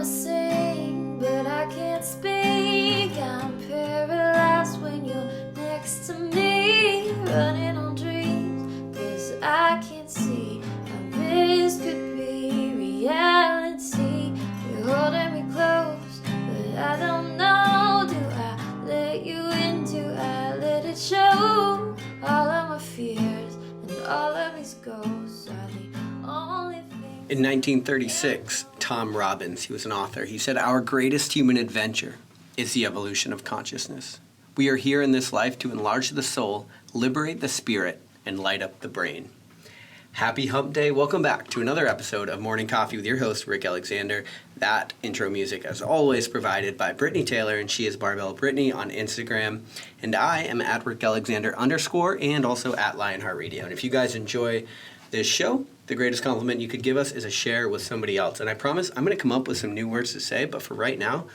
wanna sing, but I can't speak. I'm paralyzed when you're next to me, running on dreams, 'cause I can't see how this could be reality. You're holding me close, but I don't know. Do I let you in? Do I let it show? All of my fears and all of these ghosts are the only thing. In 1936, Tom Robbins, he was an author, he said, "Our greatest human adventure is the evolution of consciousness. We are here in this life to enlarge the soul, liberate the spirit, and light up the brain." Happy Hump Day. Welcome back to another episode of Morning Coffee with your host, Rick Alexander. That intro music, as always, provided by Brittany Taylor, and she is Barbell Brittany on Instagram. And I am at Rick Alexander _ and also at Lionheart Radio. And if you guys enjoy this show, the greatest compliment you could give us is a share with somebody else. And I promise I'm going to come up with some new words to say, but for right now,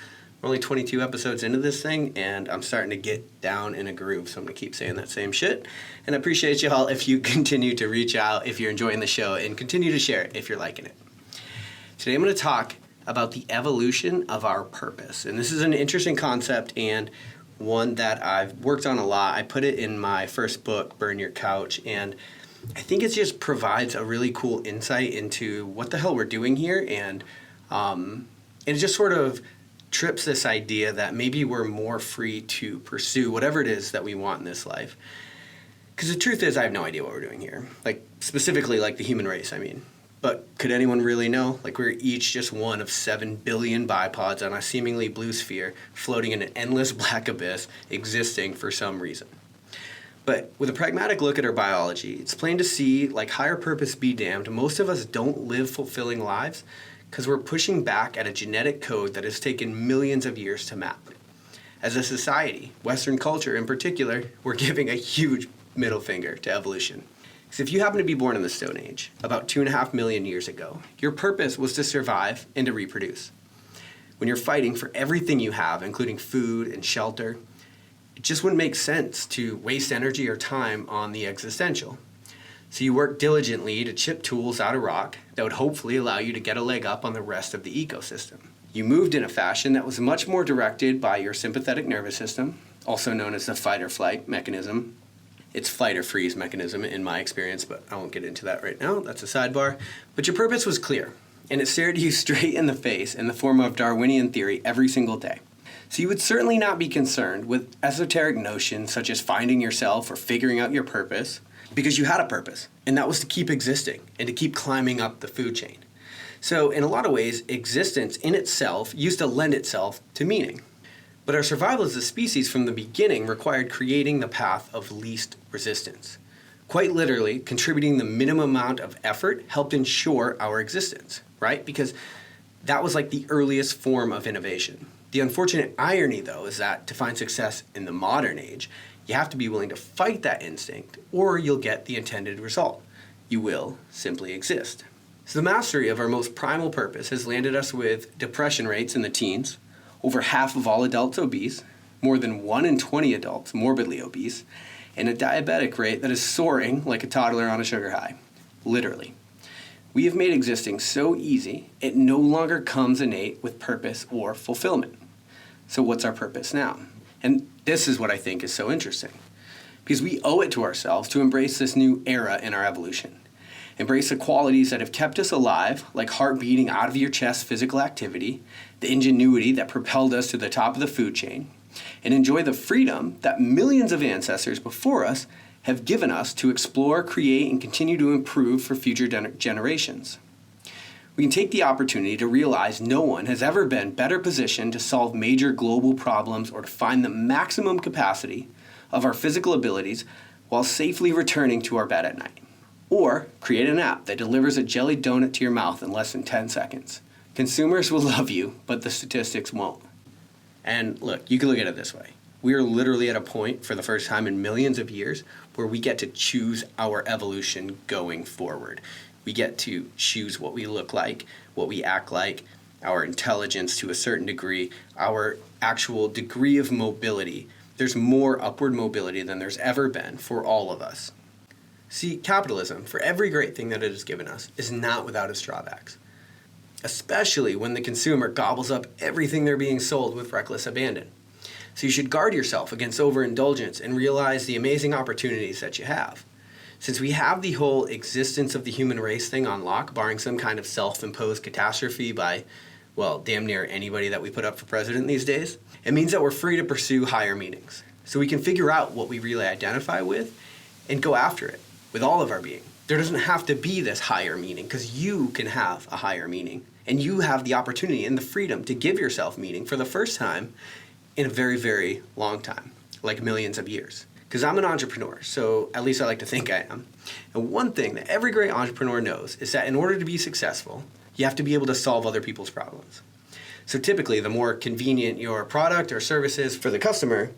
we're only 22 episodes into this thing, and I'm starting to get down in a groove, so I'm going to keep saying that same shit. And I appreciate y'all if you continue to reach out, if you're enjoying the show, and continue to share it if you're liking it. Today I'm going to talk about the evolution of our purpose. And this is an interesting concept and one that I've worked on a lot. I put it in my first book, Burn Your Couch, and I think it just provides a really cool insight into what the hell we're doing here, and it just sort of trips this idea that maybe we're more free to pursue whatever it is that we want in this life. Because the truth is, I have no idea what we're doing here. Like, specifically, like the human race, I mean. But could anyone really know? Like, we're each just one of 7 billion bipods on a seemingly blue sphere, floating in an endless black abyss, existing for some reason. But with a pragmatic look at our biology, it's plain to see, like, higher purpose be damned, most of us don't live fulfilling lives because we're pushing back at a genetic code that has taken millions of years to map. As a society, Western culture in particular, we're giving a huge middle finger to evolution. Because if you happen to be born in the Stone Age, about 2.5 million years ago, your purpose was to survive and to reproduce. When you're fighting for everything you have, including food and shelter, it just wouldn't make sense to waste energy or time on the existential. So you work diligently to chip tools out of rock that would hopefully allow you to get a leg up on the rest of the ecosystem. You moved in a fashion that was much more directed by your sympathetic nervous system, also known as the fight or flight mechanism. It's flight or freeze mechanism in my experience, but I won't get into that right now. That's a sidebar. But your purpose was clear, and it stared you straight in the face in the form of Darwinian theory every single day. So you would certainly not be concerned with esoteric notions such as finding yourself or figuring out your purpose, because you had a purpose, and that was to keep existing and to keep climbing up the food chain. So in a lot of ways, existence in itself used to lend itself to meaning. But our survival as a species from the beginning required creating the path of least resistance. Quite literally, contributing the minimum amount of effort helped ensure our existence, right? Because that was like the earliest form of innovation. The unfortunate irony, though, is that to find success in the modern age, you have to be willing to fight that instinct, or you'll get the intended result. You will simply exist. So the mastery of our most primal purpose has landed us with depression rates in the teens, over half of all adults obese, more than 1 in 20 adults morbidly obese, and a diabetic rate that is soaring like a toddler on a sugar high. Literally. We have made existing so easy, it no longer comes innate with purpose or fulfillment. So what's our purpose now? And this is what I think is so interesting, because we owe it to ourselves to embrace this new era in our evolution. Embrace the qualities that have kept us alive, like heart beating out of your chest physical activity, the ingenuity that propelled us to the top of the food chain, and enjoy the freedom that millions of ancestors before us have given us to explore, create, and continue to improve for future generations. We can take the opportunity to realize no one has ever been better positioned to solve major global problems or to find the maximum capacity of our physical abilities while safely returning to our bed at night. Or create an app that delivers a jelly donut to your mouth in less than 10 seconds. Consumers will love you, but the statistics won't. And look, you can look at it this way. We are literally at a point for the first time in millions of years where we get to choose our evolution going forward. We get to choose what we look like, what we act like, our intelligence to a certain degree, our actual degree of mobility. There's more upward mobility than there's ever been for all of us. See, capitalism, for every great thing that it has given us, is not without its drawbacks. especially when the consumer gobbles up everything they're being sold with reckless abandon. So you should guard yourself against overindulgence and realize the amazing opportunities that you have. Since we have the whole existence of the human race thing on lock, barring some kind of self-imposed catastrophe by, well, damn near anybody that we put up for president these days, it means that we're free to pursue higher meanings. So we can figure out what we really identify with and go after it with all of our being. There doesn't have to be this higher meaning because you can have a higher meaning. And you have the opportunity and the freedom to give yourself meaning for the first time in a very, very long time, like millions of years. Because I'm an entrepreneur, so at least I like to think I am. And one thing that every great entrepreneur knows is that in order to be successful, you have to be able to solve other people's problems. So typically, the more convenient your product or service is for the customer,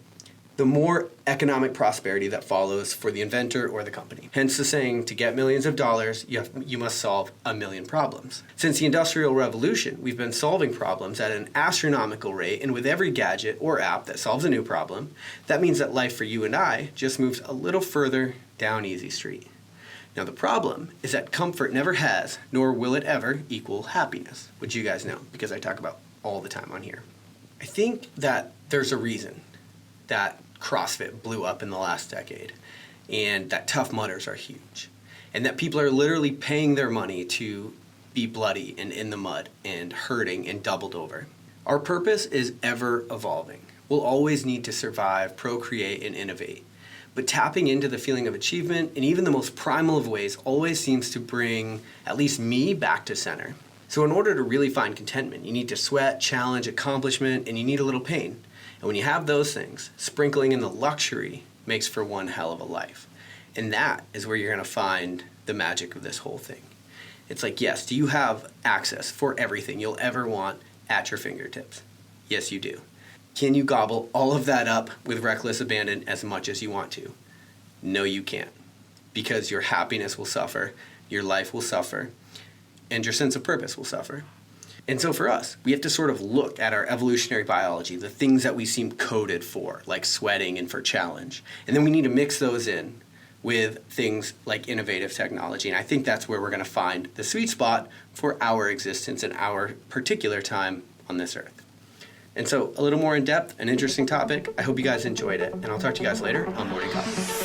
the more economic prosperity that follows for the inventor or the company. Hence the saying, to get millions of dollars, you must solve a million problems. Since the Industrial Revolution, we've been solving problems at an astronomical rate, and with every gadget or app that solves a new problem, that means that life for you and I just moves a little further down easy street. Now the problem is that comfort never has, nor will it ever, equal happiness, which you guys know, because I talk about all the time on here. I think that there's a reason that CrossFit blew up in the last decade, and that Tough Mudders are huge, and that people are literally paying their money to be bloody and in the mud and hurting and doubled over. Our purpose is ever evolving. We'll always need to survive, procreate, and innovate. But tapping into the feeling of achievement in even the most primal of ways always seems to bring at least me back to center. So in order to really find contentment, you need to sweat, challenge, accomplishment, and you need a little pain. And when you have those things, sprinkling in the luxury makes for one hell of a life. And that is where you're going to find the magic of this whole thing. It's like, yes, do you have access for everything you'll ever want at your fingertips? Yes, you do. Can you gobble all of that up with reckless abandon as much as you want to? No, you can't. Because your happiness will suffer, your life will suffer, and your sense of purpose will suffer. And so for us, we have to sort of look at our evolutionary biology, the things that we seem coded for, like sweating and for challenge. And then we need to mix those in with things like innovative technology. And I think that's where we're going to find the sweet spot for our existence and our particular time on this earth. And so a little more in depth, an interesting topic. I hope you guys enjoyed it. And I'll talk to you guys later on Morning Coffee.